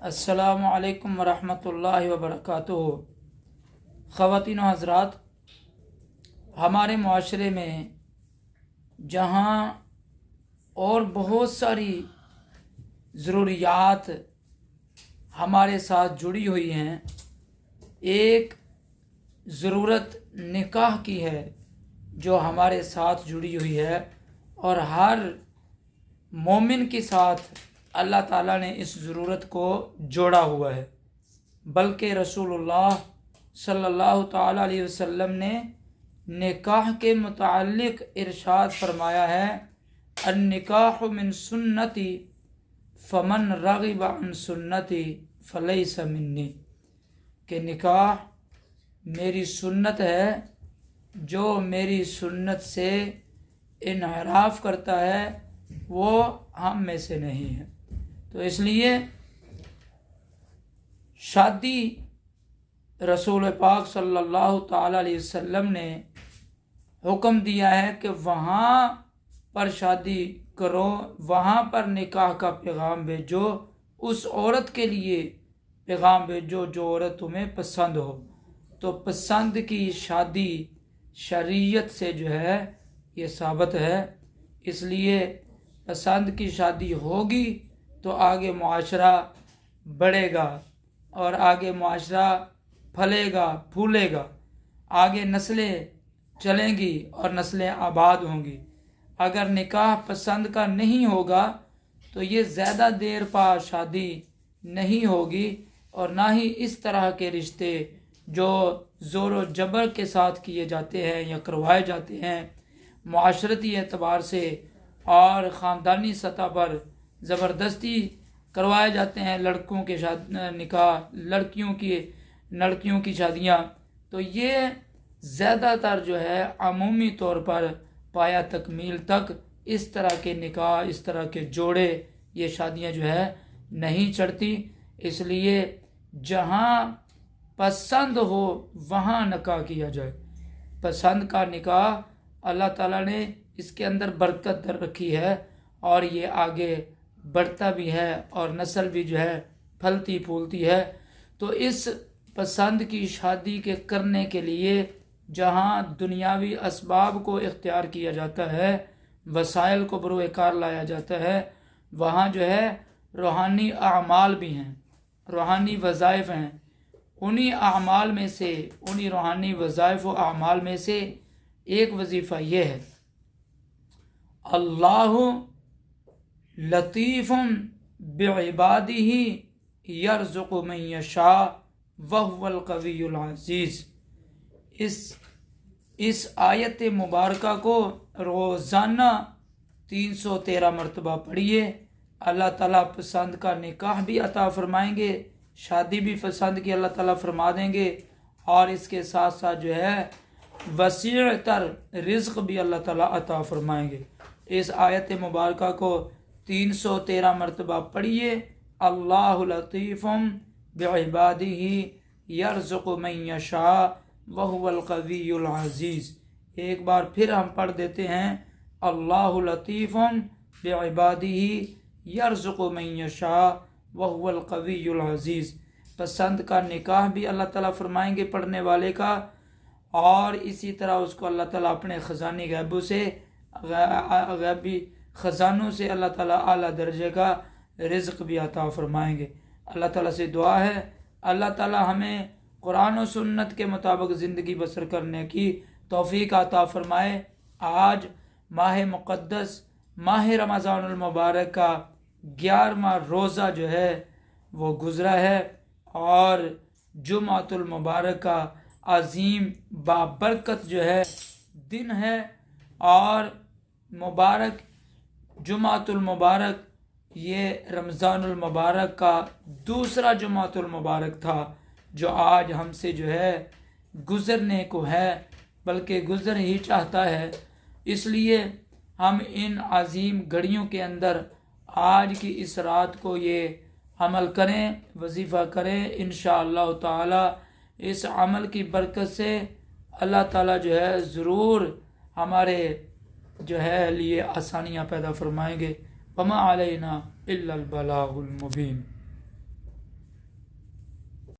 السلام علیکم ورحمۃ اللہ وبرکاتہ۔ خواتین و حضرات، ہمارے معاشرے میں جہاں اور بہت ساری ضروریات ہمارے ساتھ جڑی ہوئی ہیں، ایک ضرورت نکاح کی ہے جو ہمارے ساتھ جڑی ہوئی ہے، اور ہر مومن کے ساتھ اللہ تعالیٰ نے اس ضرورت کو جوڑا ہوا ہے۔ بلکہ رسول اللہ صلی اللہ تعالیٰ علیہ وسلم نے نکاح کے متعلق ارشاد فرمایا ہے، النکاح من سنتی فمن رغب عن سنتی فلیس منی، کہ نکاح میری سنت ہے، جو میری سنت سے انحراف کرتا ہے وہ ہم میں سے نہیں ہے۔ تو اس لیے شادی رسول پاک صلی اللہ تعالیٰ علیہ وسلم نے حکم دیا ہے کہ وہاں پر شادی کرو، وہاں پر نکاح کا پیغام بھیجو، اس عورت کے لیے پیغام بھیجو جو عورت تمہیں پسند ہو۔ تو پسند کی شادی شریعت سے جو ہے یہ ثابت ہے، اس لیے پسند کی شادی ہوگی تو آگے معاشرہ بڑھے گا، اور آگے معاشرہ پھلے گا پھولے گا، آگے نسلیں چلیں گی اور نسلیں آباد ہوں گی۔ اگر نکاح پسند کا نہیں ہوگا تو یہ زیادہ دیر پا شادی نہیں ہوگی، اور نہ ہی اس طرح کے رشتے جو زور و جبر کے ساتھ کیے جاتے ہیں یا کروائے جاتے ہیں، معاشرتی اعتبار سے اور خاندانی سطح پر زبردستی کروائے جاتے ہیں لڑکوں کے نکاح، لڑکیوں کی شادیاں، تو یہ زیادہ تر جو ہے عمومی طور پر پایا تکمیل تک اس طرح کے نکاح، اس طرح کے جوڑے، یہ شادیاں جو ہے نہیں چڑھتی۔ اس لیے جہاں پسند ہو وہاں نکاح کیا جائے۔ پسند کا نکاح اللہ تعالیٰ نے اس کے اندر برکت در رکھی ہے، اور یہ آگے بڑھتا بھی ہے اور نسل بھی جو ہے پھلتی پھولتی ہے۔ تو اس پسند کی شادی کے کرنے کے لیے جہاں دنیاوی اسباب کو اختیار کیا جاتا ہے، وسائل کو بروئے کار لایا جاتا ہے، وہاں جو ہے روحانی اعمال بھی ہیں، روحانی وظائف ہیں۔ انہی اعمال میں سے، انہی روحانی وظائف و اعمال میں سے ایک وظیفہ یہ ہے، اللہ لطیف بعبادہ یرزق من یشاء وہو القوی العزیز۔ اس آیت مبارکہ کو روزانہ 313 مرتبہ پڑھیے، اللہ تعالیٰ پسند کا نکاح بھی عطا فرمائیں گے، شادی بھی پسند کی اللہ تعالیٰ فرما دیں گے، اور اس کے ساتھ ساتھ جو ہے وسیع تر رزق بھی اللہ تعالیٰ عطا فرمائیں گے۔ اس آیت مبارکہ کو 313 مرتبہ پڑھیے، اللہ لطیف بعبادہ یرزق من یشاء وہو القوی العزیز۔ ایک بار پھر ہم پڑھ دیتے ہیں، اللہ لطیف بعبادہ یرزق من یشاء وہو القوی العزیز۔ پسند کا نکاح بھی اللہ تعالیٰ فرمائیں گے پڑھنے والے کا، اور اسی طرح اس کو اللہ تعالیٰ اپنے خزانی غیبی خزانوں سے اللہ تعالیٰ اعلیٰ درجے کا رزق بھی عطا فرمائیں گے۔ اللہ تعالیٰ سے دعا ہے اللہ تعالیٰ ہمیں قرآن و سنت کے مطابق زندگی بسر کرنے کی توفیق عطا فرمائے۔ آج ماہ مقدس ماہ رمضان المبارک کا 11واں روزہ جو ہے وہ گزرا ہے، اور جمعۃ المبارک کا عظیم بابرکت جو ہے دن ہے، اور مبارک جمعۃ المبارک یہ رمضان المبارک کا دوسرا جمعۃ المبارک تھا، جو آج ہم سے جو ہے گزرنے کو ہے، بلکہ گزر ہی چاہتا ہے۔ اس لیے ہم ان عظیم گھڑیوں کے اندر آج کی اس رات کو یہ عمل کریں، وظیفہ کریں، انشاءاللہ تعالی اس عمل کی برکت سے اللہ تعالیٰ جو ہے ضرور ہمارے جو ہے لیے آسانیاں پیدا فرمائیں گے۔ وما علینا الا البلاغ المبین۔